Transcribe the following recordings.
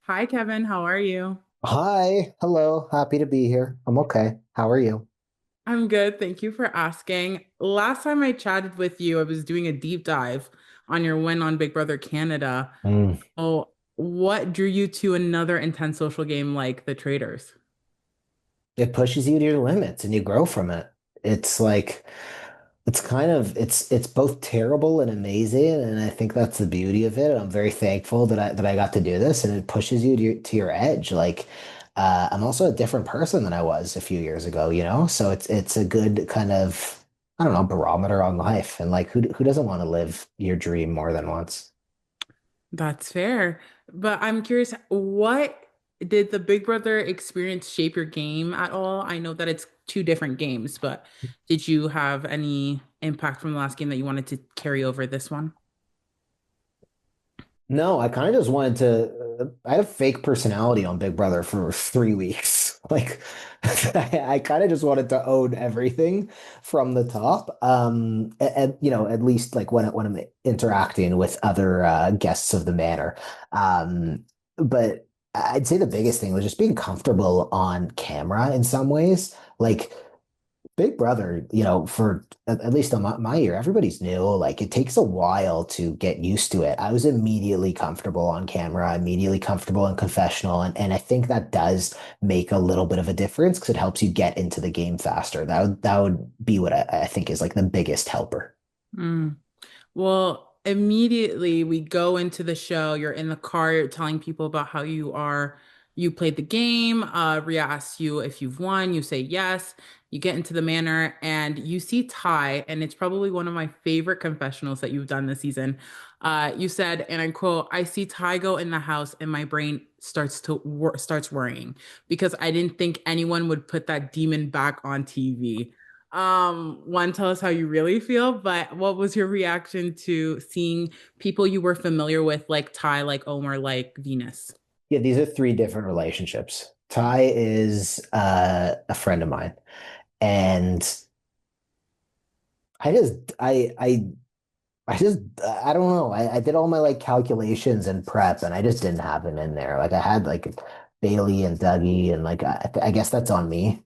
Hi, Kevin. How are you? Hi, hello, happy to be here. I'm okay. How are you? I'm good. Thank you for asking. Last time I chatted with you, I was doing a deep dive on your win on Big Brother Canada. Mm. Oh, what drew you to another intense social game like the Traitors? It pushes you to your limits and you grow from it. It's like it's both terrible and amazing, and I think that's the beauty of it. I'm very thankful that I got to do this, and it pushes you to your edge. Like I'm also a different person than I was a few years ago, you know? So it's a good kind of, I don't know, barometer on life. And like who doesn't want to live your dream more than once? That's fair. But I'm curious, what did the Big Brother experience shape your game at all? I know that it's two different games, but did you have any impact from the last game that you wanted to carry over this one? No, I kind of just wanted to. I had a fake personality on Big Brother for 3 weeks. Like, I kind of just wanted to own everything from the top. And you know, at least like when I'm interacting with other guests of the manor. But I'd say the biggest thing was just being comfortable on camera in some ways. Like, Big Brother, you know, for at least on my year, everybody's new. Like it takes a while to get used to it. I was immediately comfortable on camera, immediately comfortable in confessional, and I think that does make a little bit of a difference because it helps you get into the game faster. That would be what I think is like the biggest helper. Mm. Well, immediately we go into the show. You're in the car, you're telling people about how you played the game. Rhea asks you if you've won. You say yes. You get into the manor and you see Ty, and it's probably one of my favorite confessionals that you've done this season. You said, and I quote, "I see Ty go in the house, and my brain starts worrying because I didn't think anyone would put that demon back on TV." One, tell us how you really feel, but what was your reaction to seeing people you were familiar with, like Ty, like Omar, like Venus? Yeah, these are three different relationships. Ty is a friend of mine, and I just I don't know. I did all my like calculations and prep, and I just didn't have him in there. Like I had like Bailey and Dougie, and like I guess that's on me.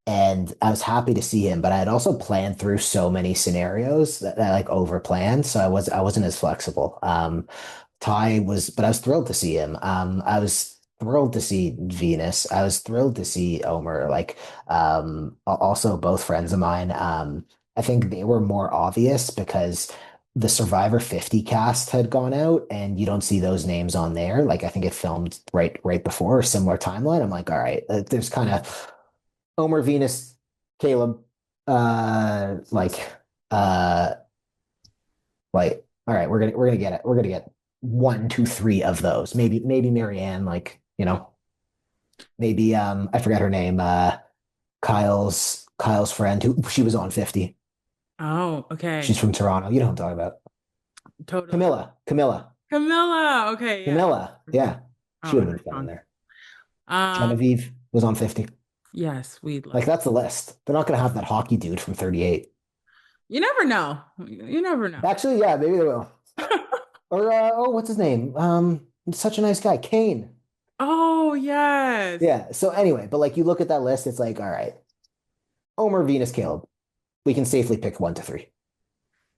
And I was happy to see him, but I had also planned through so many scenarios that I like over planned, so I wasn't as flexible. Ty was, but I was thrilled to see him. I was thrilled to see Venus. I was thrilled to see Omer. Like, also both friends of mine. I think they were more obvious because the Survivor 50 cast had gone out, and you don't see those names on there. Like, I think it filmed right before, a similar timeline. I'm like, all right, there's kind of Omer, Venus, Caleb, like, uh, like, all right, we're gonna get it. We're gonna get one, two, three of those. Maybe Marianne, like, you know, maybe I forgot her name, Kyle's friend who she was on 50. Oh, She's okay. from Toronto. You know what I'm talking about. Totally. Camilla. Camilla. Okay, yeah. Camilla. Yeah. Oh, She would I'm have been fun in wrong. there. Um, Genevieve was on 50. yes, we love. Like that's the list. They're not gonna have that hockey dude from 38. You never know. You never know. Actually, yeah, maybe they will. Or oh, what's his name? Such a nice guy, Kane. Oh, yes. Yeah. So anyway, but like you look at that list, it's like, all right, Omer, Venus, Caleb. We can safely pick one to three.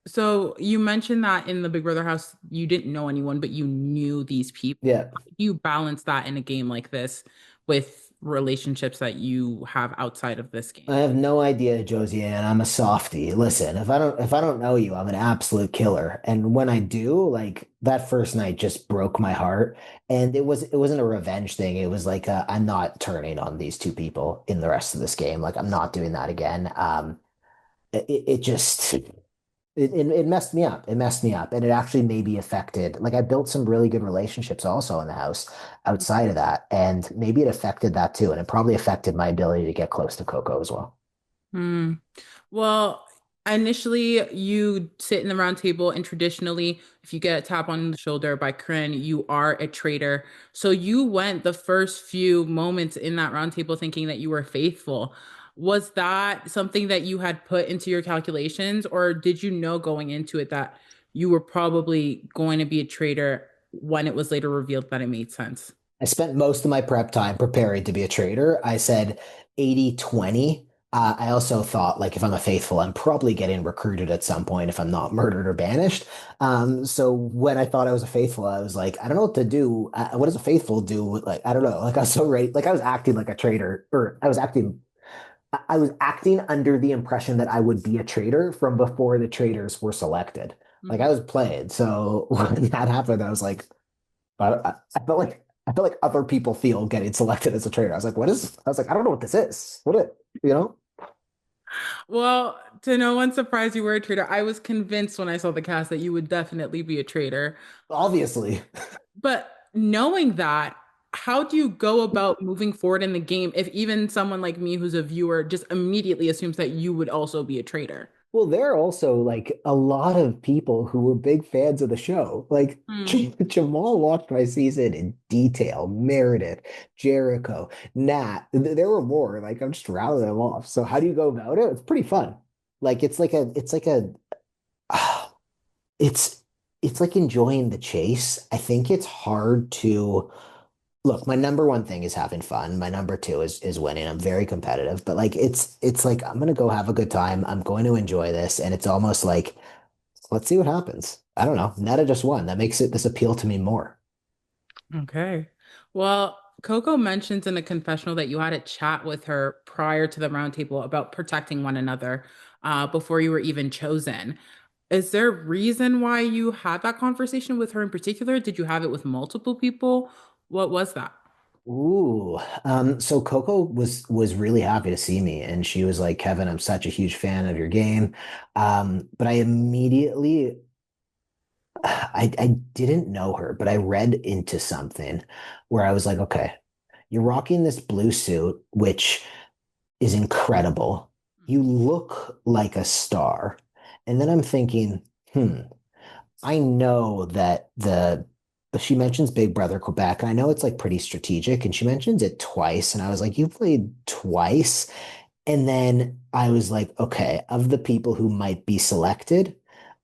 So you mentioned that in the Big Brother house, you didn't know anyone, but you knew these people. Yeah. How do you balance that in a game like this with relationships that you have outside of this I game? have no idea, Josiane. I'm a softie. Listen, if I don't know you, I'm an absolute killer. And when I do, like that first night just broke my heart. And it wasn't a revenge thing. It was like I'm not turning on these two people in the rest of this game. Like I'm not doing that again. It just it messed me up. It messed me up. And it actually maybe affected, like I built some really good relationships also in the house outside of that. And maybe it affected that too. And it probably affected my ability to get close to Coco as well. Hmm. Well, initially you sit in the round table, and traditionally, if you get a tap on the shoulder by Corinne, you are a traitor. So you went the first few moments in that round table thinking that you were faithful. Was that something that you had put into your calculations, or did you know going into it that you were probably going to be a traitor when it was later revealed that it made sense? I spent most of my prep time preparing to be a traitor. I said 80-20. I also thought, like, if I'm a faithful, I'm probably getting recruited at some point if I'm not murdered or banished. So when I thought I was a faithful, I was like, I don't know what to do. What does a faithful do? Like, I don't know. Like, I was so ready. Like, I was acting like a traitor, or I was acting under the impression that I would be a traitor from before the traitors were selected. Like, I Mhm. was playing. So when that happened, I was like, I felt like other people feel getting selected as a trader. I was like, what is? I was like, I don't know what this is. What it? You know? Well, to no one's surprise, you were a traitor. I was convinced when I saw the cast that you would definitely be a traitor. Obviously. But knowing that, how do you go about moving forward in the game if even someone like me who's a viewer just immediately assumes that you would also be a traitor? Well, there are also like a lot of people who were big fans of the show. Like Hmm. Jamal watched my season in detail. Meredith, Jericho, Nat. There were more. Like I'm just rattling them off. So how do you go about it? It's pretty fun. Like it's it's like enjoying the chase. I think it's hard to look, my number one thing is having fun. My number two is winning. I'm very competitive, but like it's like I'm gonna go have a good time. I'm going to enjoy this, and it's almost like let's see what happens. I don't know. Netta just won. That makes it this appeal to me more. Okay. Well, Coco mentions in a confessional that you had a chat with her prior to the roundtable about protecting one another before you were even chosen. Is there a reason why you had that conversation with her in particular? Did you have it with multiple people? What was that? Ooh, so Coco was really happy to see me, and she was like, "Kevin, I'm such a huge fan of your game." But I immediately I didn't know her, but I read into something where I was like, okay, you're rocking this blue suit, which is incredible. You look like a star. And then I'm thinking, I know that she mentions Big Brother Quebec, and I know it's like pretty strategic, and she mentions it twice, and I was like, you played twice. And then I was like, okay, of the people who might be selected,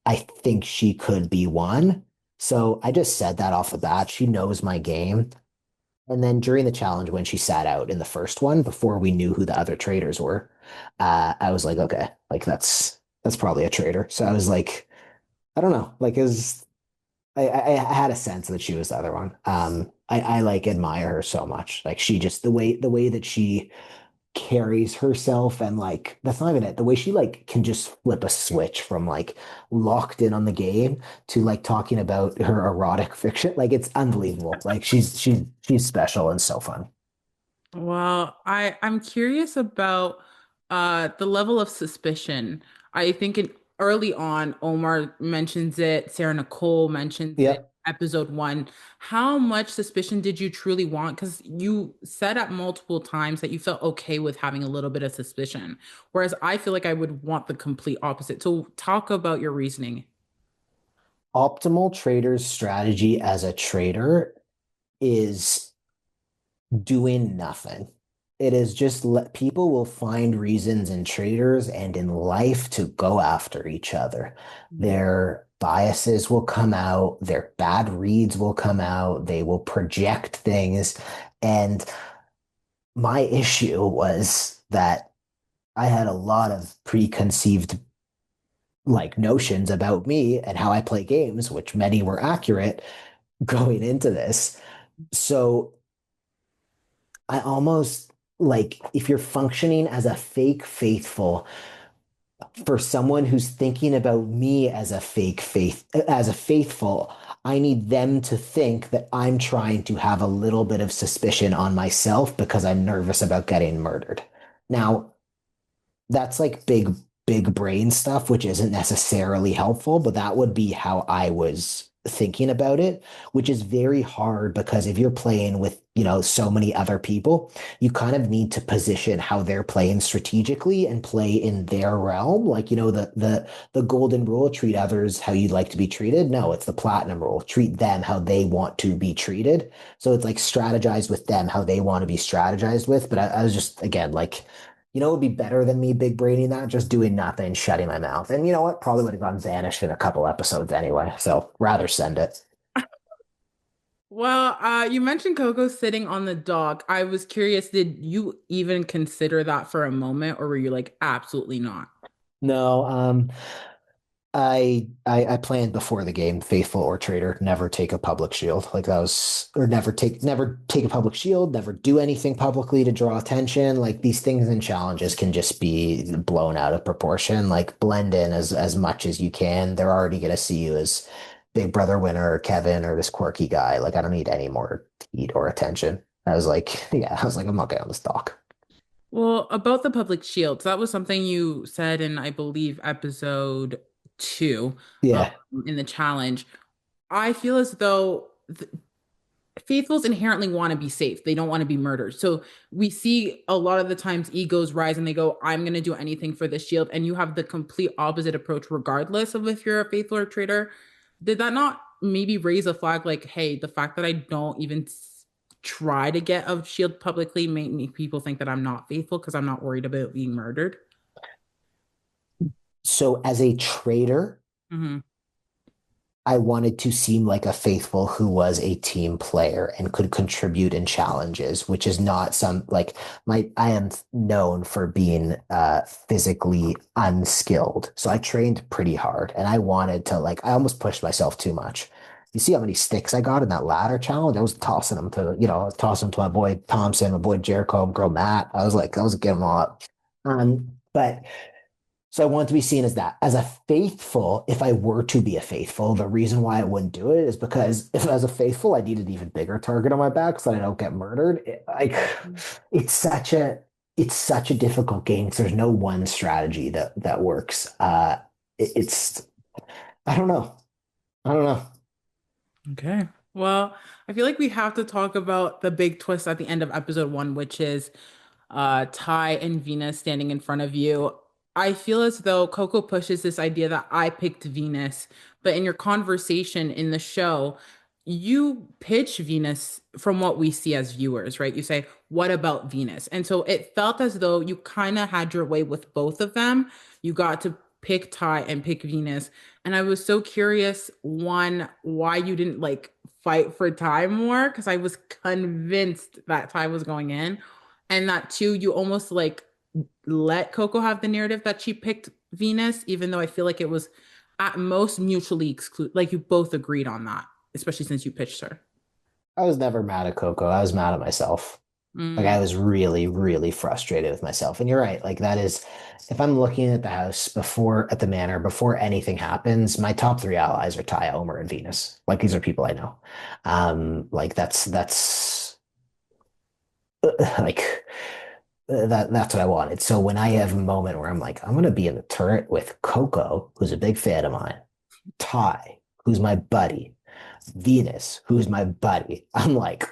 I think she could be one. So I just said that off the bat. She knows my game. And then during the challenge, when she sat out in the first one, before we knew who the other traders were, I was like, okay, like that's probably a traitor. So I was like, I don't know, like is I had a sense that she was the other one. I like admire her so much. Like she just the way that she carries herself and like that's not even it. The way she like can just flip a switch from like locked in on the game to like talking about her erotic fiction. Like it's unbelievable. Like she's special and so fun. Well, I'm curious about the level of suspicion. I think early on, Omar mentions it, Sarah Nicole mentions it, Yep. episode one. How much suspicion did you truly want? Because you said at multiple times that you felt okay with having a little bit of suspicion, whereas I feel like I would want the complete opposite. So talk about your reasoning. Optimal trader's strategy as a trader is doing nothing. It is just let people will find reasons in traders and in life to go after each other. Their biases will come out, their bad reads will come out, they will project things. And my issue was that I had a lot of preconceived like notions about me and how I play games, which many were accurate going into this. So I almost like if you're functioning as a fake faithful for someone who's thinking about me as a as a faithful, I need them to think that I'm trying to have a little bit of suspicion on myself because I'm nervous about getting murdered. Now, that's like big brain stuff, which isn't necessarily helpful, but that would be how I was thinking about it, which is very hard because if you're playing with, so many other people, you kind of need to position how they're playing strategically and play in their realm. Like, the golden rule, treat others how you'd like to be treated. No, it's the platinum rule, treat them how they want to be treated. So it's like strategize with them how they want to be strategized with. But I was just again like it would be better than me big braining that, just doing nothing, shutting my mouth. And you know what? Probably would have gone vanished in a couple episodes anyway. So rather send it. Well, you mentioned Coco sitting on the dock. I was curious, did you even consider that for a moment, or were you like, absolutely not? No, I planned before the game, faithful or traitor, never take a public shield. Like that was, or never take a public shield, never do anything publicly to draw attention. Like these things and challenges can just be blown out of proportion. Like blend in as much as you can. They're already gonna see you as Big Brother winner or Kevin or this quirky guy. Like I don't need any more heat or attention. I was like, yeah, I was like, I'm not getting on this dock. Well, about the public shields, that was something you said in, I believe, episode two, um, Yeah. in the challenge. I feel as though faithfuls inherently want to be safe. They don't want to be murdered. So we see a lot of the times egos rise and they go, I'm going to do anything for the shield. And you have the complete opposite approach, regardless of if you're a faithful or traitor. Did that not maybe raise a flag like, hey, the fact that I don't even try to get a shield publicly make people think that I'm not faithful because I'm not worried about being murdered? So as a traitor, Hmm. I wanted to seem like a faithful who was a team player and could contribute in challenges, which is not some like I am known for being physically unskilled. So I trained pretty hard and I wanted to like I almost pushed myself too much. You see how many sticks I got in that ladder challenge? I was tossing them to, I was tossing them to my boy Thompson, my boy Jericho, my girl Matt. I was getting them all up. But so I want to be seen as that. As a faithful, if I were to be a faithful, the reason why I wouldn't do it is because if I was a faithful, I need an even bigger target on my back so that I don't get murdered. It's such a it's such a difficult game because there's no one strategy that works. It's I don't know. I don't know. Okay. Well, I feel like we have to talk about the big twist at the end of episode one, which is Ty and Venus standing in front of you. I feel as though Coco pushes this idea that I picked Venus, but in your conversation in the show, you pitch Venus from what we see as viewers, right? You say, what about Venus? And so it felt as though you kind of had your way with both of them. You got to pick Ty and pick Venus. And I was so curious, one, why you didn't like fight for Ty more, because I was convinced that Ty was going in. And that too, you almost like let Coco have the narrative that she picked Venus, even though I feel like it was at most mutually exclusive. Like you both agreed on that, especially since you pitched her. I was never mad at Coco. I was mad at myself. Like I Mm, was really, really frustrated with myself. And you're right. Like that is, if I'm looking at the house before at the manor before anything happens, my top three allies are Ty, Omer, and Venus. Like these are people I know. Like that's like that's what I wanted. So when I have a moment where I'm like, I'm gonna be in the turret with Coco, who's a big fan of mine, Ty, who's my buddy, Venus, who's my buddy. I'm like,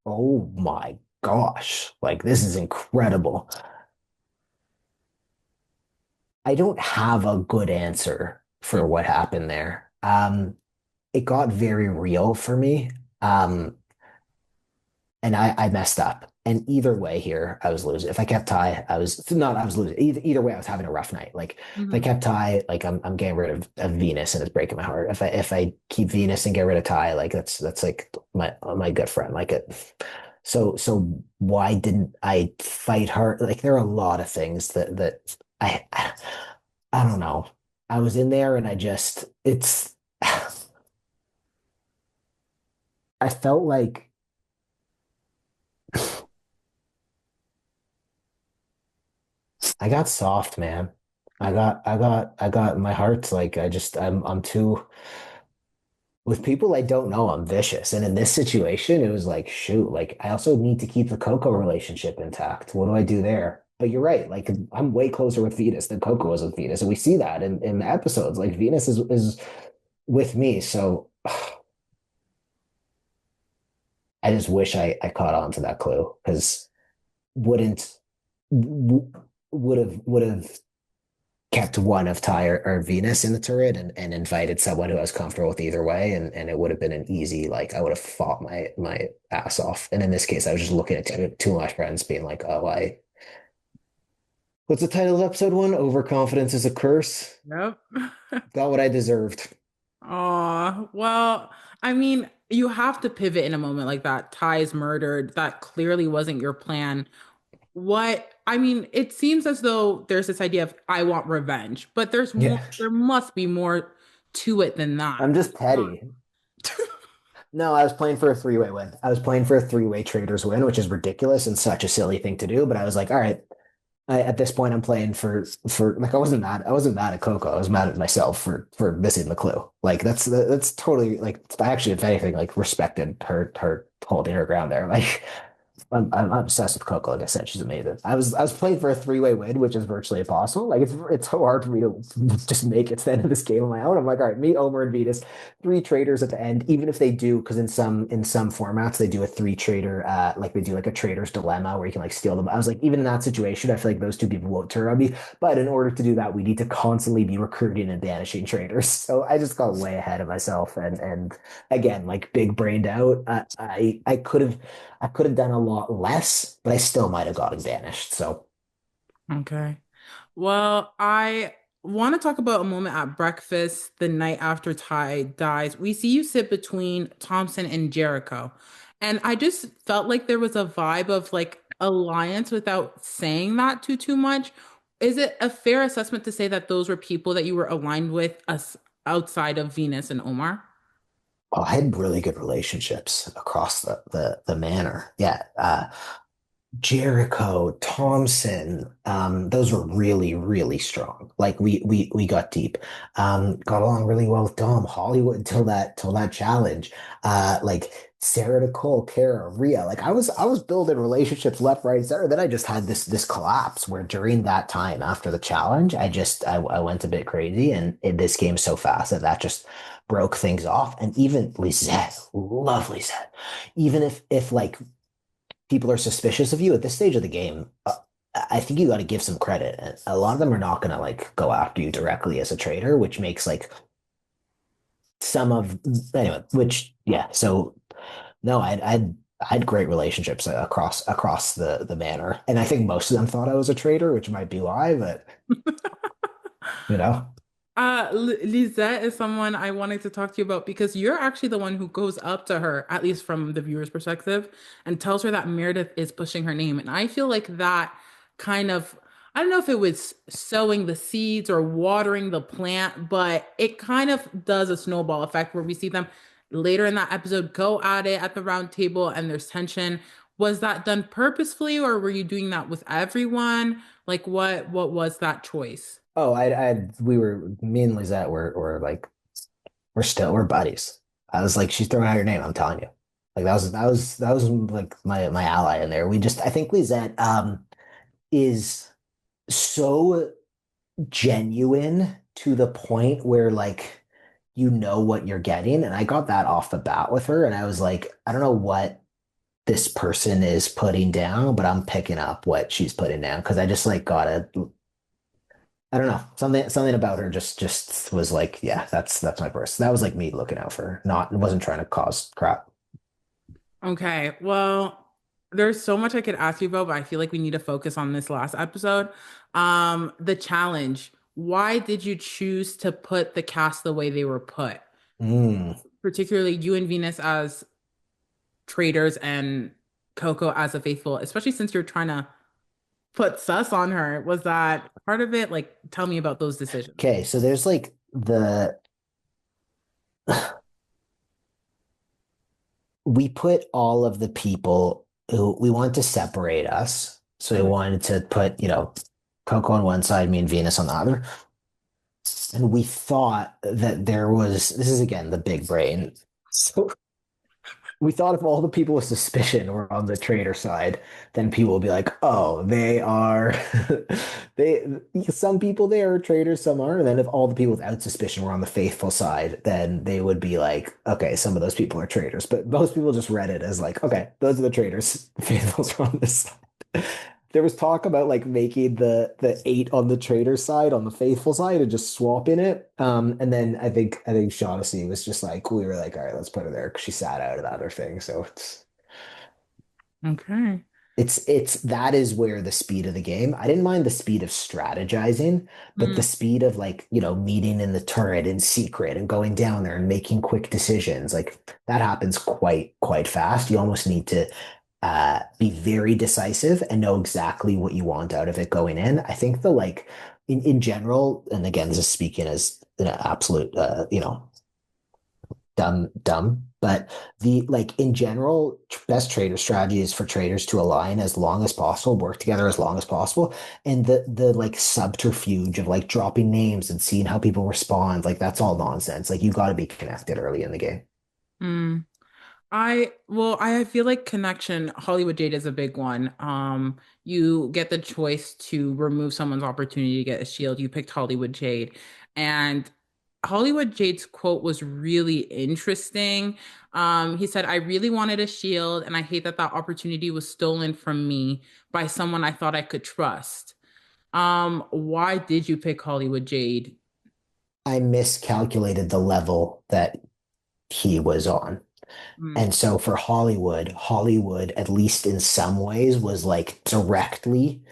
oh my gosh, like this is incredible. I don't have a good answer for mm, what happened there. It got very real for me. Um, and I messed up. And either way here, I was losing. If I kept Ty, I was losing. Either way, I was having a rough night. Like if I mhm. kept Ty, like I'm getting rid of Venus and it's breaking my heart. If I keep Venus and get rid of Ty, like that's like my good friend. Like it. So why didn't I fight her? Like there are a lot of things that I don't know. I was in there and I just it's I felt like I got soft, man. I got my heart's like I'm too with people I don't know, I'm vicious. And in this situation, it was like, shoot, like I also need to keep the Coco relationship intact. What do I do there? But you're right, like I'm way closer with Venus than Coco was with Venus. And we see that in the episodes. Like Venus is with me. So I just wish I caught on to that clue because wouldn't w- would have kept one of Ty or Venus in the turret and invited someone who I was comfortable with either way, and it would have been an easy like I would have fought my ass off. And in this case, I was just looking at two of my friends being like, oh, I what's the title of episode one? Overconfidence is a curse. Yep. Got what I deserved. Oh, well, I mean, you have to pivot in a moment like that. Ty is murdered. That clearly wasn't your plan. I mean, it seems as though there's this idea of I want revenge, but there's more, Yeah. there must be more to it than that. I'm just petty. No, I was playing for a three-way win. I was playing for a three-way Traitors win, which is ridiculous and such a silly thing to do. But I was like, all right, at this point, I'm playing for like I wasn't mad at Coco. I was mad at myself for missing the clue. Like that's totally like I actually, if anything, like respected her holding her ground there. Like I'm obsessed with Coco. Like I said, she's amazing. I was playing for a three-way win, which is virtually impossible. Like it's so hard for me to just make it to the end of this game on my own. I'm like, all right, me, Omer, and Venus, three traders at the end. Even if they do, because in some formats they do a three trader, like they do like a trader's dilemma where you can like steal them. I was like, even in that situation, I feel like those two people won't turn on me. But in order to do that, we need to constantly be recruiting and banishing traders. So I just got way ahead of myself, and again, like big brained out. I could have done a lot less, but I still might have gotten banished. So, Okay. Well, I want to talk about a moment at breakfast the night after Ty dies. We see you sit between Thompson and Jericho. And I just felt like there was a vibe of like alliance without saying that too much. Is it a fair assessment to say that those were people that you were aligned with us outside of Venus and Omar? oh, I had really good relationships across the manor. Yeah, Jericho, Thompson, those were really, really strong. Like we got deep. Got along really well with Dom, Hollywood till that challenge. Like Sarah Nicole, Kara, Rhea. Like I was building relationships left, right, and center. Then I just had this collapse where during that time after the challenge, I went a bit crazy and in this game so fast that just broke things off. And even Lisette, love Lisette. Even if like people are suspicious of you at this stage of the game, I think you got to give some credit. And a lot of them are not going to like go after you directly as a trader, which makes like some of anyway. Which yeah. So no, I had great relationships across the manor, and I think most of them thought I was a trader, which might be why, but you know. Lisette is someone I wanted to talk to you about because you're actually the one who goes up to her, at least from the viewer's perspective, and tells her that Meredith is pushing her name. And I feel like that kind of, I don't know if it was sowing the seeds or watering the plant, but it kind of does a snowball effect where we see them later in that episode go at it at the round table and there's tension. Was that done purposefully or were you doing that with everyone? Like what was that choice? Oh, we were me and Lizette were like we're buddies. I was like, she's throwing out your name. I'm telling you, like that was like my ally in there. We just I think Lizette is so genuine to the point where like you know what you're getting, and I got that off the bat with her, and I was like, I don't know what this person is putting down, but I'm picking up what she's putting down because I just like got to I don't know. Something about her just was like, yeah, that's my person. That was like me looking out for her. Not wasn't trying to cause crap. Okay, well, there's so much I could ask you about, but I feel like we need to focus on this last episode. The challenge. Why did you choose to put the cast the way they were put? Mm. Particularly you and Venus as traitors and Coco as a faithful, especially since you're trying to put sus on her. Was that part of it? Like, tell me about those decisions. Okay, so there's like the we put all of the people who we want to separate us. So we Mhm. wanted to put, Coco on one side, me and Venus on the other. And we thought that there was, this is again the big brain. So we thought if all the people with suspicion were on the traitor side, then people would be like, oh, they are they some people there are traitors, some are. And then if all the people without suspicion were on the faithful side, then they would be like, okay, some of those people are traitors. But most people just read it as like, okay, those are the traitors. The faithfuls are on this side. There was talk about like making the eight on the traitor side, on the faithful side, and just swapping it. And then I think Shaughnessy was just like, we were like, all right, let's put her there because she sat out of the other thing. So it's Okay. It's that is where the speed of the game. I didn't mind the speed of strategizing, but the Mm, speed of like, meeting in the turret in secret and going down there and making quick decisions, like that happens quite fast. You almost need to be very decisive and know exactly what you want out of it going in. I think the like in general, and again, this is speaking as an absolute dumb, but the like in general, best trader strategy is for traders to align as long as possible, work together as long as possible. And the like subterfuge of like dropping names and seeing how people respond, like that's all nonsense. Like you got to be connected early in the game. mm. I feel like connection, Hollywood Jade is a big one. You get the choice to remove someone's opportunity to get a shield. You picked Hollywood Jade. And Hollywood Jade's quote was really interesting. He said, I really wanted a shield, and I hate that that opportunity was stolen from me by someone I thought I could trust. Why did you pick Hollywood Jade? I miscalculated the level that he was on. Mm, And so for Hollywood, at least in some ways, was like directly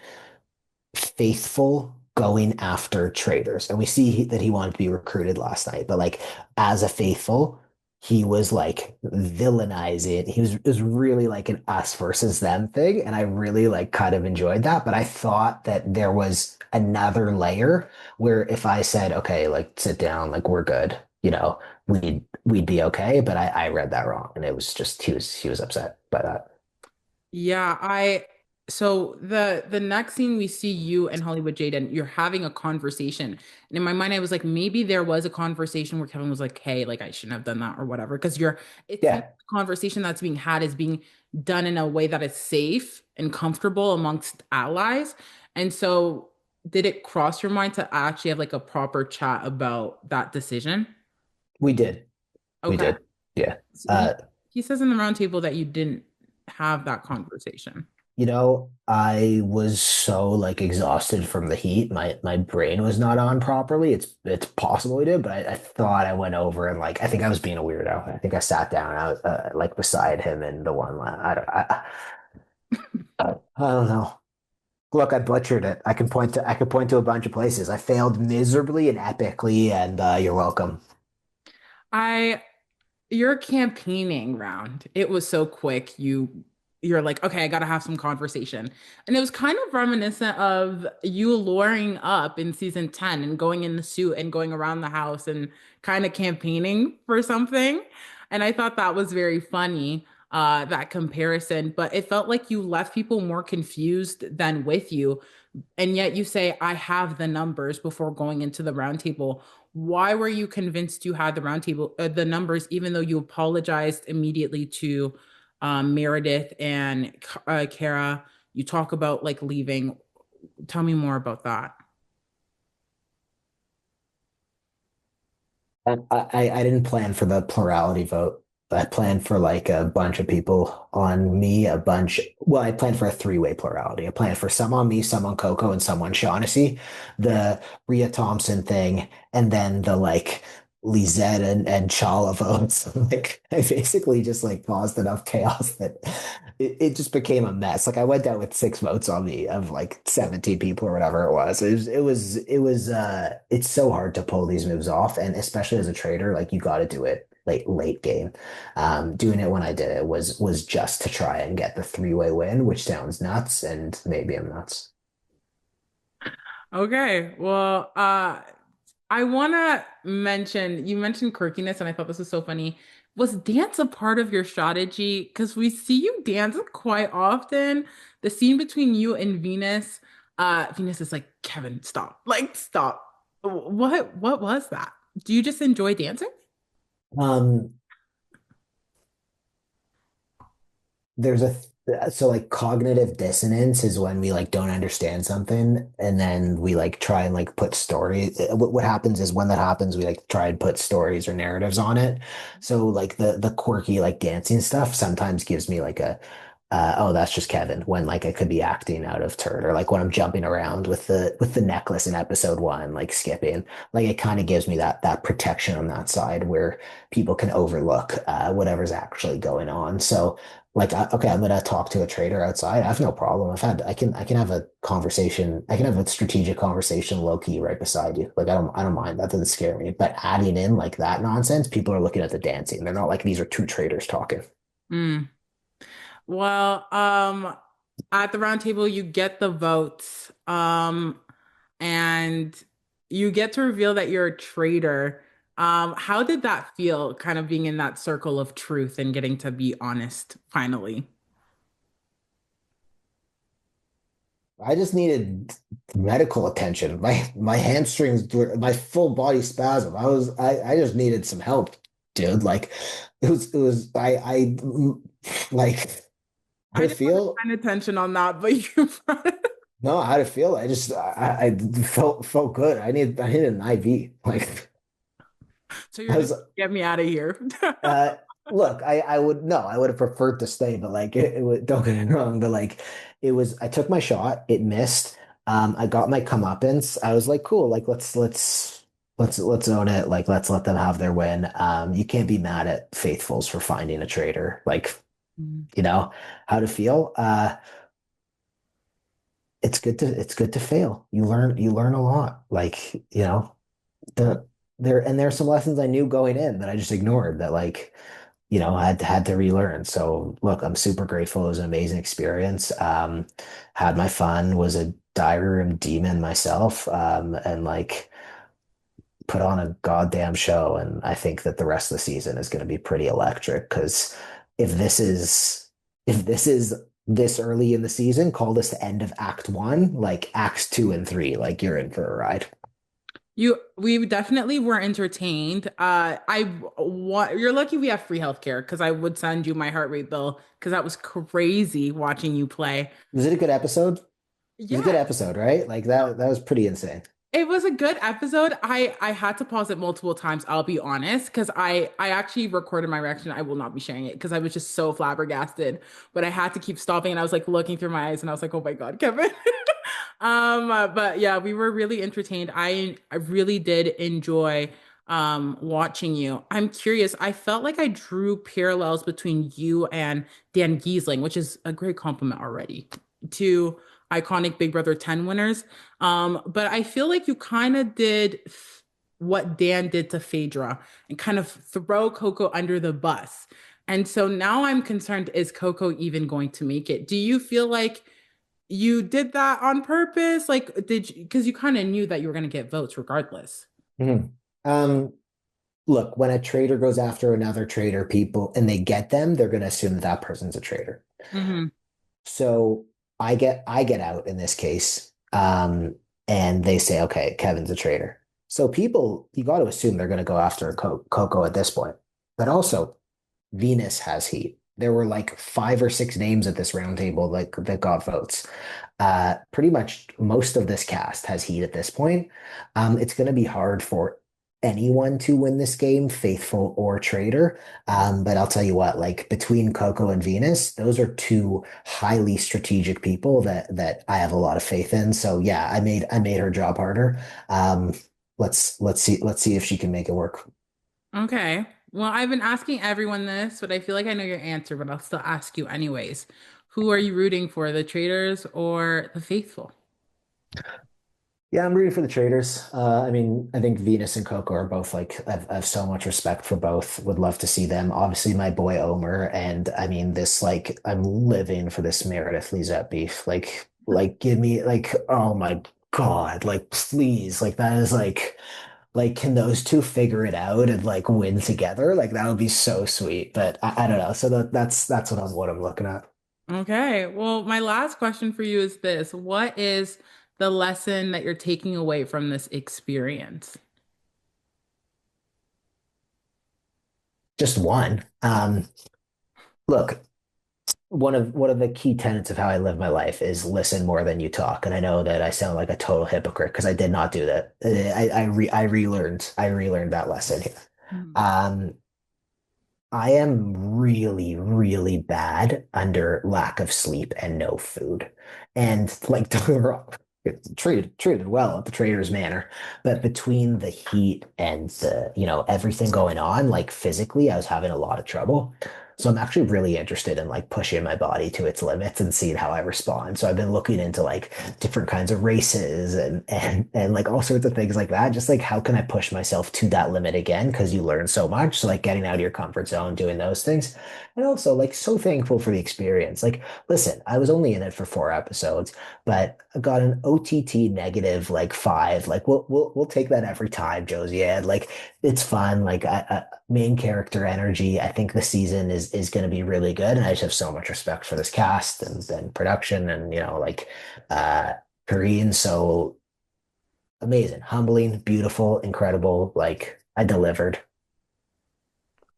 faithful going after traitors. And we see that he wanted to be recruited last night, but like as a faithful, he was like villainizing. It was really like an us versus them thing. And I really like kind of enjoyed that. But I thought that there was another layer where if I said, okay, like sit down, like we're good, we'd be okay. But I read that wrong. And it was just he was upset by that. Yeah, I so the next scene we see you and Hollywood Jade and you're having a conversation. And in my mind, I was like, maybe there was a conversation where Kevin was like, hey, like I shouldn't have done that or whatever. Because it seems Yeah, the conversation that's being had is being done in a way that is safe and comfortable amongst allies. And so did it cross your mind to actually have like a proper chat about that decision? we did. We Okay. did. Yeah. So Uh, he says in the round table that you didn't have that conversation. I was so like exhausted from the heat. My brain was not on properly. It's possible we did, but I thought I went over and like I think I was being a weirdo. I think I sat down out like beside him in the one line. I don't know. Look, I butchered it. I can point to a bunch of places. I failed miserably and epically, and you're welcome. I Your campaigning round, it was so quick. You're like, okay, I gotta have some conversation. And it was kind of reminiscent of you luring up in season 10 and going in the suit and going around the house and kind of campaigning for something. And I thought that was very funny, that comparison. But it felt like you left people more confused than with you. And yet you say, I have the numbers before going into the roundtable. Why were you convinced you had the roundtable, the numbers, even though you apologized immediately to Meredith and Kara? You talk about like leaving. Tell me more about that. I didn't plan for the plurality vote. I planned for like a bunch of people on me, well, I planned for a three-way plurality. I planned for some on me, some on Coco, and some on Shaughnessy, the Rhea Thompson thing, and then the like Lizette and Chala votes. Like I basically just like caused enough chaos that it just became a mess. Like I went down with 6 votes on me of like 17 people or whatever it was. It's so hard to pull these moves off. And especially as a trader, like you got to do it late game. Doing it when I did it was just to try and get the three-way win, which sounds nuts, and maybe I'm nuts. Okay. Well, I want to mention, you mentioned quirkiness, and I thought this was so funny. Was dance a part of your strategy? Because we see you dance quite often. The scene between you and Venus, Venus is like, Kevin, stop. Like, stop. What was that? Do you just enjoy dancing? Um, there's a so like cognitive dissonance is when we like don't understand something and then we like try and like put story what happens is when that happens we like try and put stories or narratives on it, so like the quirky like dancing stuff sometimes gives me like oh, that's just Kevin, when like I could be acting out of turn, or like when I'm jumping around with the necklace in episode one, like skipping, like it kind of gives me that protection on that side where people can overlook whatever's actually going on. So like, okay, I'm gonna talk to a trader outside. I have no problem. I can have a conversation. I can have a strategic conversation low key right beside you. Like I don't mind. That doesn't scare me. But adding in like that nonsense, people are looking at the dancing. They're not like these are two traders talking. Mm. Well, at the round table, you get the votes, and you get to reveal that you're a traitor. How did that feel, kind of being in that circle of truth and getting to be honest finally? I just needed medical attention. My hamstrings were my full body spasm. I just needed some help, dude. Like it was like how I to didn't want to feel. find attention on that, but you brought it. No, how to feel. I felt good. I needed an IV. Like So you're I just was get me out of here. Uh, look, I would no, I would have preferred to stay, but like it would, don't get me wrong, but like it was, I took my shot, it missed. I got my comeuppance. I was like, cool, like let's own it. Like let's let them have their win. You can't be mad at faithfuls for finding a traitor. Like, you know, how to feel. It's good to fail. You learn a lot. Like, you know, the there's some lessons I knew going in that I just ignored that like had to relearn. So look, I'm super grateful. It was an amazing experience. Had my fun, was a diary room demon myself, and like put on a goddamn show. And I think that the rest of the season is going to be pretty electric because if this is if this is this early in the season, call this the end of Act One, like Acts Two and Three, like you're in for a ride. We definitely were entertained. You're lucky we have free healthcare because I would send you my heart rate bill because that was crazy watching you play. Was it a good episode? It was a good Yeah, episode, right? Like that was pretty insane. it was a good episode. I had to pause it multiple times, I'll be honest, because I actually recorded my reaction. I will not be sharing it because I was just so flabbergasted. But I had to keep stopping and I was like looking through my eyes and I was like, "Oh my God, Kevin." But yeah, we were really entertained. I really did enjoy watching you. I'm curious. I felt like I drew parallels between you and Dan Giesling, which is a great compliment already to iconic Big Brother 10 winners. But I feel like you kind of did what Dan did to Phaedra and kind of throw Coco under the bus. And so now I'm concerned, is Coco even going to make it? Do you feel like you did that on purpose? Like, did you, because you kind of knew that you were going to get votes regardless. Mhm. Um, Look, when a trader goes after another trader, people and they get them, they're going to assume that that person's a traitor. Hmm. So I get out in this case, and they say, okay, Kevin's a traitor. So people, you got to assume they're going to go after Coco at this point. But also, Venus has heat. There were like five or six names at this round table like that got votes. Pretty much most of this cast has heat at this point. It's going to be hard for anyone to win this game, faithful or traitor. But I'll tell you what, like between Coco and Venus, those are two highly strategic people that I have a lot of faith in. So yeah, I made her job harder. Um, let's see if she can make it work. Okay. Well, I've been asking everyone this, but I feel like I know your answer, but I'll still ask you anyways. Who are you rooting for, the traitors or the faithful? Yeah, I'm rooting for the traders. I mean, I think Venus and Coco are both like I have so much respect for both. Would love to see them. Obviously, my boy Omer, and I mean this like I'm living for this Meredith Lizette beef. Like give me like oh my God, like please, like that is like can those two figure it out and like win together? Like that would be so sweet. But I don't know. So that's what I'm looking at. Okay. Well, my last question for you is this. What is the lesson that you're taking away from this experience? Just one. Look, one of the key tenets of how I live my life is listen more than you talk. And I know that I sound like a total hypocrite because I did not do that. I relearned that lesson here. Mhm. Um, I am really, really bad under lack of sleep and no food. And like don't get me wrong, it's treated well at the Traitors Manor, but between the heat and the, everything going on, like physically, I was having a lot of trouble. So I'm actually really interested in like pushing my body to its limits and seeing how I respond. So I've been looking into like different kinds of races and like all sorts of things like that. Just like how can I push myself to that limit again? Because you learn so much. So like getting out of your comfort zone, doing those things. And also like so thankful for the experience. Like, listen, I was only in it for 4 episodes, but I got an OTT negative like 5. Like we'll take that every time, Josie. Yeah, like it's fun. Like main character energy. I think the season is going to be really good, and I just have so much respect for this cast and production, and like uh Korean. So amazing, humbling, beautiful, incredible. Like I delivered.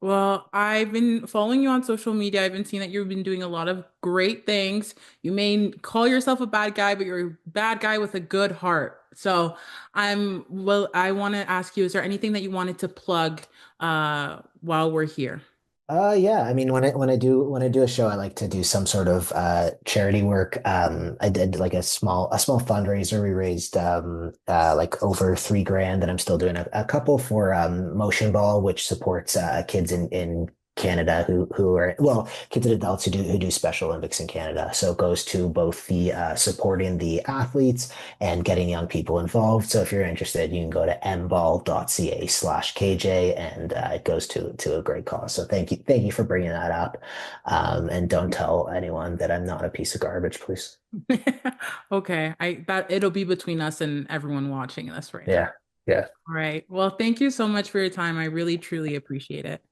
Well, I've been following you on social media. I've been seeing that you've been doing a lot of great things. You may call yourself a bad guy, but you're a bad guy with a good heart. So I want to ask you, is there anything that you wanted to plug while we're here? Yeah. I mean, when I do a show, I like to do some sort of charity work. I did like a small fundraiser. We raised like over 3 grand, and I'm still doing a couple for Motion Ball, which supports kids in Canada who are, well, kids and adults who do Special Olympics in Canada. So it goes to both the supporting the athletes and getting young people involved. So if you're interested, you can go to mball.ca/KJ, and it goes to a great cause. So thank you for bringing that up. And don't tell anyone that I'm not a piece of garbage, please. Okay, I that it'll be between us and everyone watching this right now. Yeah, yeah. All right. Well, thank you so much for your time. I really truly appreciate it.